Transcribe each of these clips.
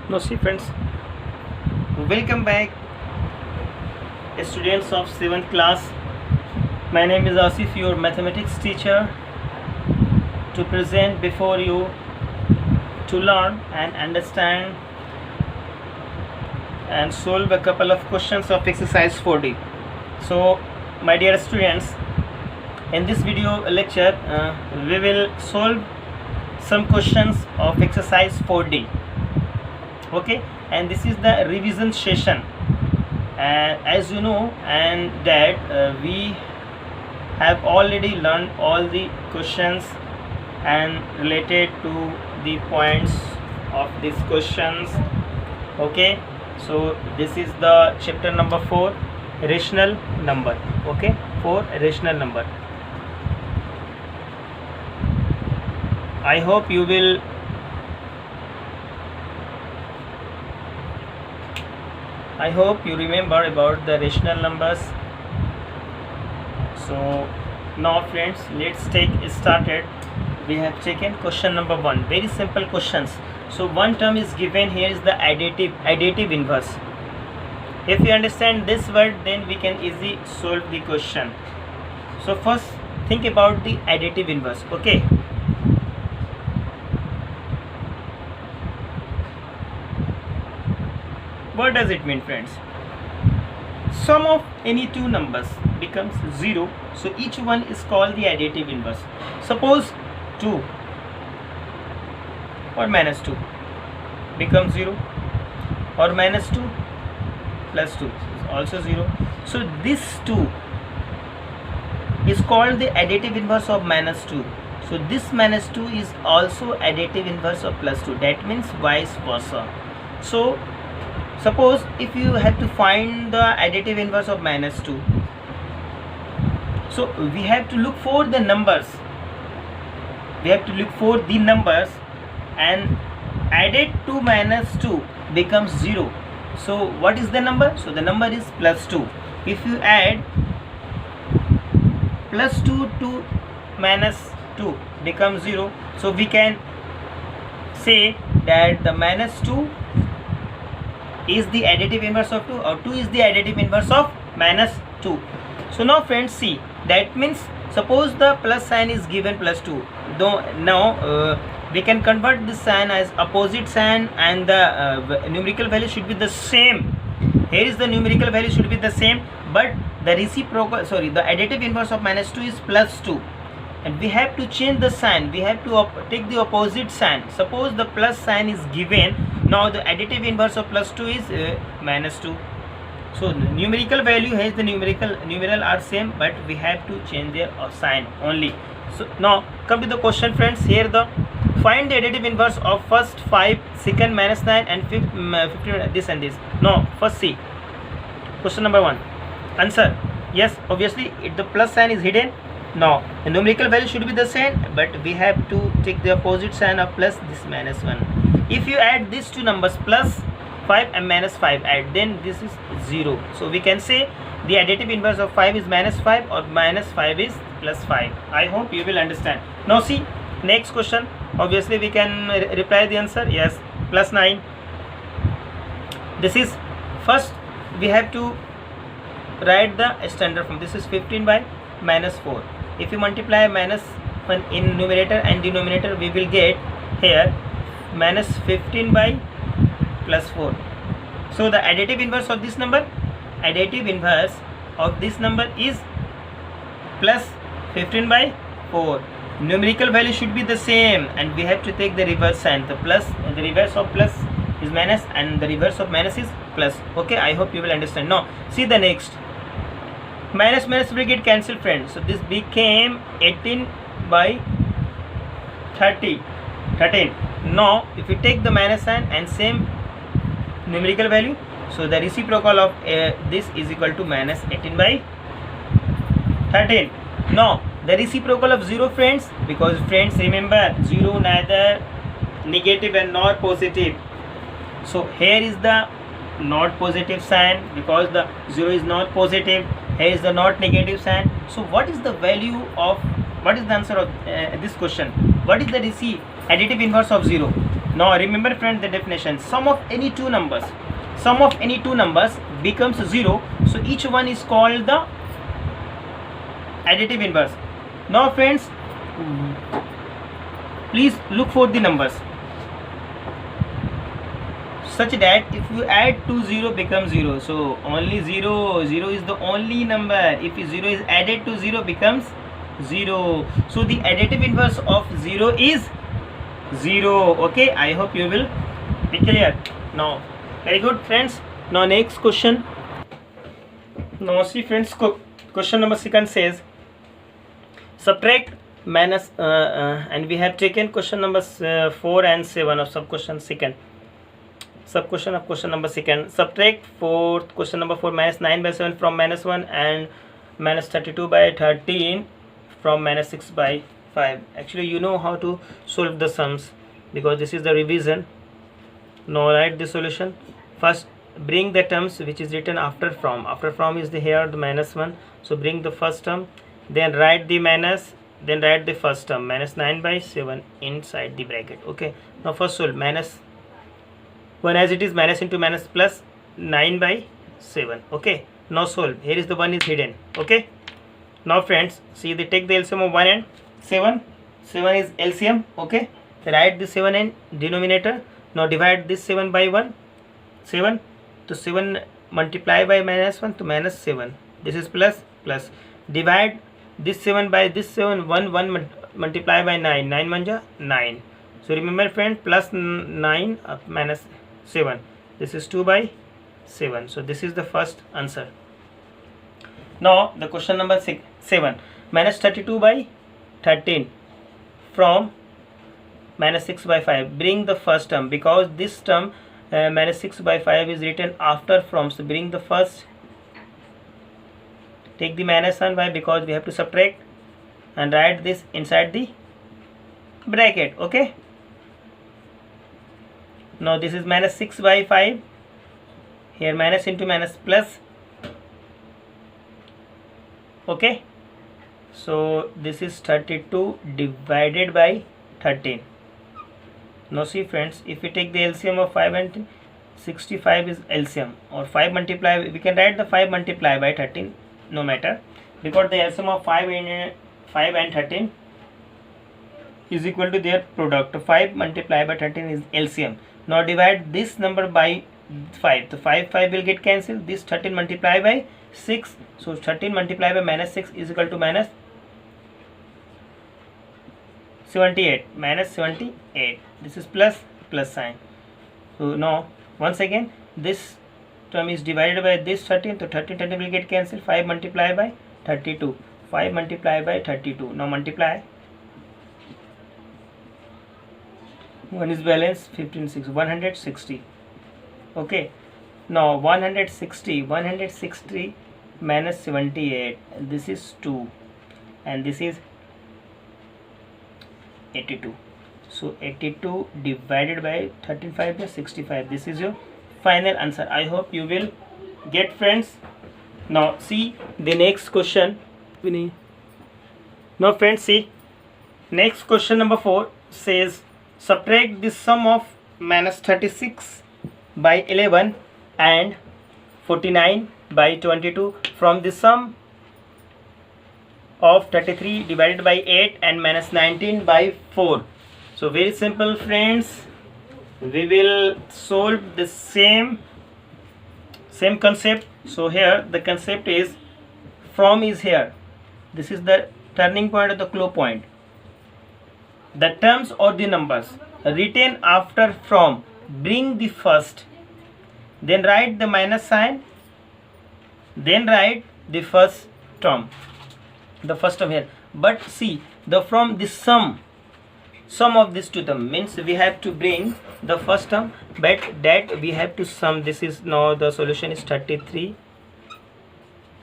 No, see friends, welcome back, students of 7th class. My name is Asif, your mathematics teacher, to present before you to learn and understand and solve a couple of questions of exercise 4D. So, my dear students, in this video lecture, we will solve some questions of exercise 4D. Okay, and this is the revision session, and as you know and that we have already learned all the questions and related to the points of these questions. Okay, so this is the chapter number 4, rational number. Okay, 4 rational number. I hope you will remember about the rational numbers. So now friends, let's take started. We have taken question number 1, very simple questions. So one term is given here is the additive inverse. If you understand this word, then we can easily solve the question. So first think about the additive inverse. Okay, what does it mean, friends? Sum of any two numbers becomes 0, so each one is called the additive inverse. Suppose 2 or minus 2 becomes 0, or minus 2 plus 2 is also 0. So this 2 is called the additive inverse of minus 2. So this minus 2 is also additive inverse of plus 2. That means vice versa. So suppose if you have to find the additive inverse of minus 2, so we have to look for the numbers. And added to minus 2 becomes 0. So what is the number? So the number is plus 2. If you add plus 2 to minus 2 becomes 0. So we can say that the minus 2 is the additive inverse of 2, or 2 is the additive inverse of minus 2. So now friends, see, that means suppose the plus sign is given plus 2. Now we can convert this sign as opposite sign, and the numerical value should be the same. Here is the numerical value should be the same, but the additive inverse of minus 2 is plus 2, and we have to change the sign. We have to take the opposite sign. Suppose the plus sign is given, now the additive inverse of plus 2 is minus 2. So the numerical value has the numeral are same, but we have to change their sign only. So now come to the question, friends. Here the find the additive inverse of first 5, second minus 9, and 15 this and this. Now first see question number 1. Answer yes, obviously the plus sign is hidden. Now the numerical value should be the same, but we have to take the opposite sign of plus, this minus 1. If you add these two numbers, plus 5 and minus 5, add, then this is 0. So we can say the additive inverse of 5 is minus 5, or minus 5 is plus 5. I hope you will understand. Now see next question. Obviously we can reply the answer yes, plus 9. This is first we have to write the standard form. This is 15 by minus 4. If you multiply minus 1 in numerator and denominator, we will get here minus 15 by plus 4. So the additive inverse of this number, is plus 15 by 4. Numerical value should be the same, and we have to take the reverse sign. The reverse of plus is minus, and the reverse of minus is plus. Okay, I hope you will understand. Now see the next. Minus will get cancelled, friends. So this became 18 by 13. Now if you take the minus sign and same numerical value, so the reciprocal of this is equal to minus 18 by 13. Now the reciprocal of 0, friends, because friends remember 0 neither negative and nor positive. So here is the not positive sign, because the 0 is not positive. Here is the not negative sign. So what is the answer of this question? What is the additive inverse of 0? Now remember friend the definition. Sum of any two numbers becomes 0, so each one is called the additive inverse. Now friends, please look for the numbers such that if you add 2, 0 becomes 0. So only 0 is the only number. If 0 is added to 0 becomes 0. So the additive inverse of 0 is 0. Okay, I hope you will be clear now. Very good friends. Now next question. Now see friends, question number 2 says subtract minus and we have taken question number 4 and 7 of sub question of question number 2. Subtract question number 4 minus 9 by 7 from minus 1 and minus 32 by 13 from minus 6 by 5. Actually you know how to solve the sums because this is the revision. Now write the solution. First bring the terms which is written after from. After from is the here the minus 1. So bring the first term, then write the minus, then write the first term minus 9 by 7 inside the bracket. Okay, now first solve minus 1 as it is, minus into minus plus 9 by 7. Okay, now solve. Here is the 1 is hidden. Okay, now friends see, they take the LCM of 1 and 7. 7 is LCM. Okay, write the 7 in denominator. Now divide this 7 by 1, 7, to 7 multiply by minus 1 to minus 7. This is plus plus. Divide this 7 by this 7, 1 multiply by 9, 9 1 9. So remember friend, plus 9 minus 7. This is 2 by 7. So this is the first answer. Now the question number 7, minus 32 by 13 from minus 6 by 5. Bring the first term because this term minus 6 by 5 is written after from. So bring the first, take the minus 1 by, because we have to subtract, and write this inside the bracket. Okay, now this is minus 6 by 5, here minus into minus plus. Okay, so this is 32 divided by 13. Now see friends, if we take the LCM of 5 and 65 is LCM, or 5 multiply, we can write the 5 multiply by 13 no matter, because the LCM of 5 and 13 is equal to their product. 5 multiply by 13 is LCM. Now divide this number by 5. So 5 will get cancelled. This 13 multiply by 6. So 13 multiply by minus 6 is equal to minus 78. Minus 78. This is plus sign. So now once again this term is divided by this 13. So 13 will get cancelled. 5 multiply by 32. 5 multiply by 32. Now multiply. 1 is balance, 15 6, 160. Okay, now 160 minus 78, this is 2 and this is 82. So 82 divided by 13 is 65. This is your final answer. I hope you will get friends. Now see the next question. Now friends see, next question number 4 says subtract the sum of minus 36 by 11 and 49 by 22 from the sum of 33 divided by 8 and minus 19 by 4. So very simple friends, we will solve the same concept. So here the concept is from is here. This is the turning point or the close point. The terms or the numbers written after from, bring the first, then write the minus sign, then write the first term, here. But see, the from the sum of these two terms means we have to bring the first term, but that we have to sum. This is now the solution is 33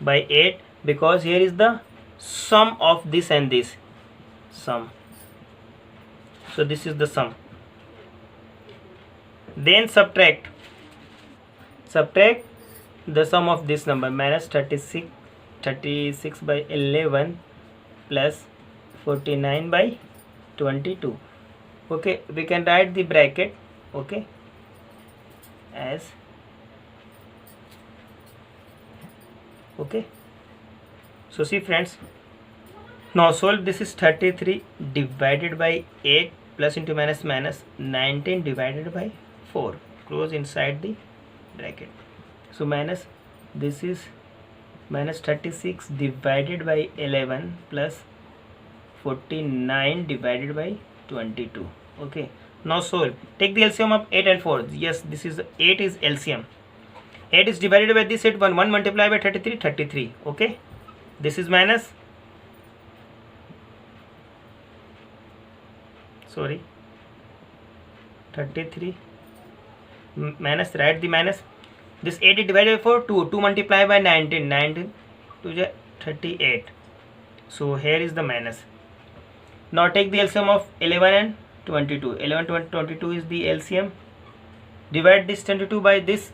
by 8, because here is the sum of this and this sum. So this is the sum. Then subtract the sum of this number, minus 36 by 11 plus 49 by 22. Okay, we can write the bracket, okay, as, okay. So see friends, now solve. This is 33 divided by 8 plus into minus minus 19 divided by 4, close inside the bracket. So minus, this is minus 36 divided by 11 plus 49 divided by 22. Okay, now solve. Take the LCM of 8 and 4. Yes, this is 8 is LCM. 8 is divided by this 8, 1 multiplied by 33, 33. Okay, this is minus, sorry, 33 minus, write the minus. This 8 is divided by 4, 2, 2 multiplied by 19, 19 to 38. So here is the minus. Now take the LCM of 11 and 22. 11, 20, 22 is the LCM. Divide this 22 by this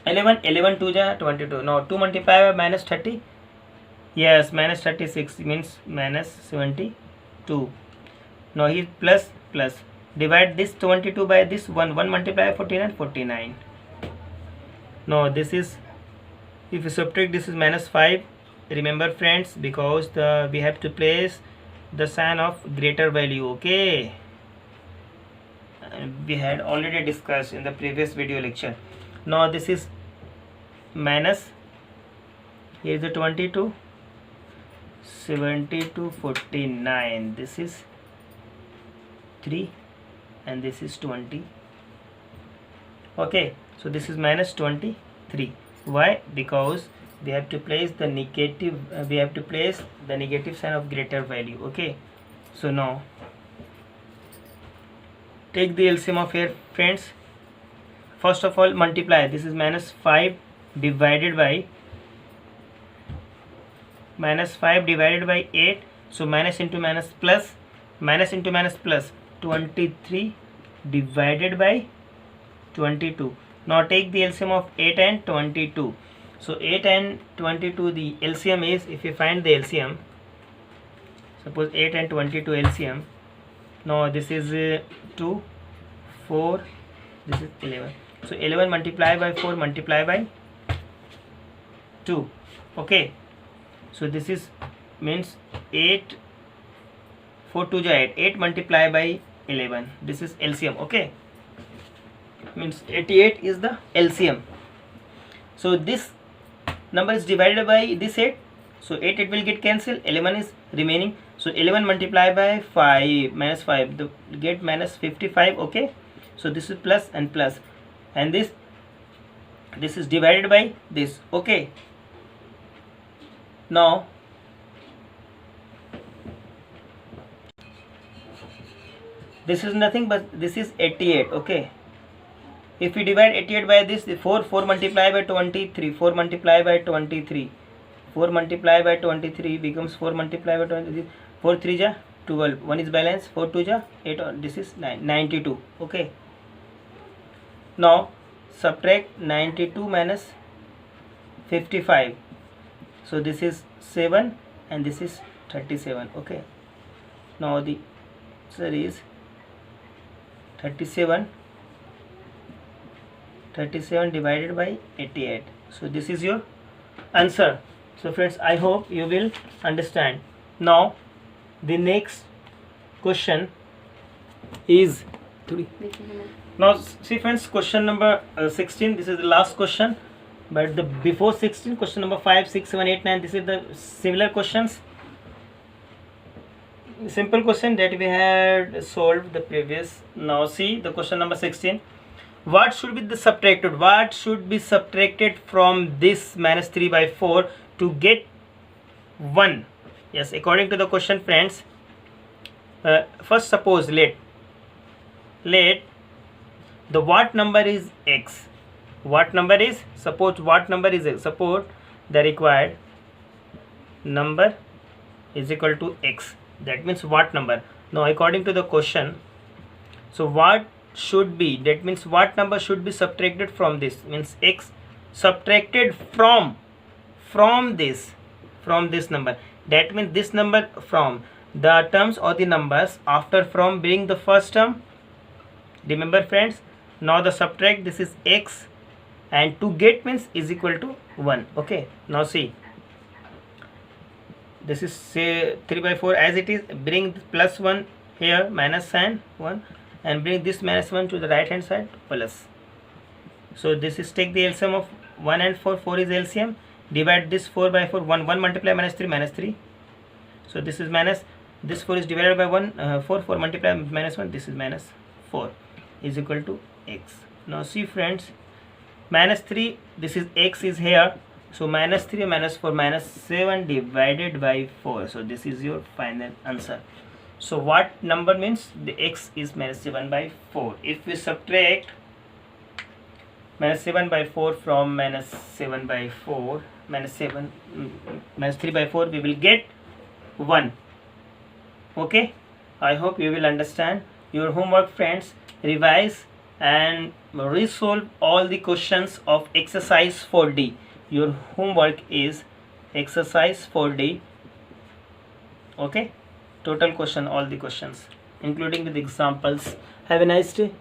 11, 11 to 22. Now 2 multiplied by minus 30. Yes, minus 36 means minus 72. Now here plus plus. Divide this 22 by this 1, 1 multiplied by 49, 49. Now this is, if you subtract, this is minus 5. Remember friends, because we have to place the sign of greater value. Okay, we had already discussed in the previous video lecture. Now this is minus, here is the 22, 72, 49. This is 3 and this is 20. Okay, so this is minus 23. Why? Because we have to place the negative, sign of greater value. Okay, so now take the LCM of here friends. First of all, multiply. This is minus 5 divided by 8. So minus into minus plus, minus into minus plus, 23 divided by 22. Now take the LCM of 8 and 22. So 8 and 22, the LCM is, if you find the LCM, suppose 8 and 22 LCM. Now this is 2, 4, this is 11. So 11 multiplied by 4 multiplied by 2. Okay, so this is means 8, 4 2 8, 8 multiplied by 11. This is LCM. Okay, means 88 is the LCM. So this number is divided by this 8. So 8 it will get cancelled. 11 is remaining. So 11 multiplied by 5 minus 5, the get minus 55. Okay, so this is plus and plus, and this is divided by this. Okay, now this is nothing but this is 88. Okay, if we divide 88 by this, 4 multiplied by 23, 4 multiplied by 23, 4 multiplied by 23 becomes 4 multiplied by 23, 4 3 ja 12, 1 is balance, 4 2 ja 8, this is 92. Okay, now subtract 92 minus 55. So this is 7 and this is 37. Okay, now the answer is 37 divided by 88. So this is your answer. So friends, I hope you will understand. Now the next question is 3. Now see friends, question number 16. This is the last question, but the before 16, question number 5, 6, 7, 8, 9, this is the similar questions. Simple question that we had solved the previous. Now see the question number 16. What should be the subtracted? What should be subtracted from this minus 3 by 4 to get 1? Yes, according to the question friends, first suppose let the what number is x. What number is, suppose what number is x. Suppose the required number is equal to x. That means what number? Now according to the question, so what should be, that means what number should be subtracted from this, means x subtracted from this number. That means this number from, the terms or the numbers after from being the first term. Remember friends, now the subtract, this is x, and to get means is equal to 1. Okay, now see, this is say 3 by 4 as it is, bring plus 1 here, minus sign 1, and bring this minus 1 to the right hand side, plus. So this is, take the LCM of 1 and 4, 4 is LCM, divide this 4 by 4, 1 multiply minus 3, minus 3. So this is minus, this 4 is divided by 1, 4 multiply minus 1, this is minus 4 is equal to x. Now see friends, minus 3, this is x is here, so minus 3 minus 4 minus 7 divided by 4. So this is your final answer. So what number means? The x is minus 7 by 4. If we subtract minus 7 by 4 from minus 7 by 4, minus 3 by 4, we will get 1. Okay, I hope you will understand. Your homework friends, revise and resolve all the questions of exercise 4D. Your homework is exercise 4D. Okay, total question, all the questions including with examples. Have a nice day.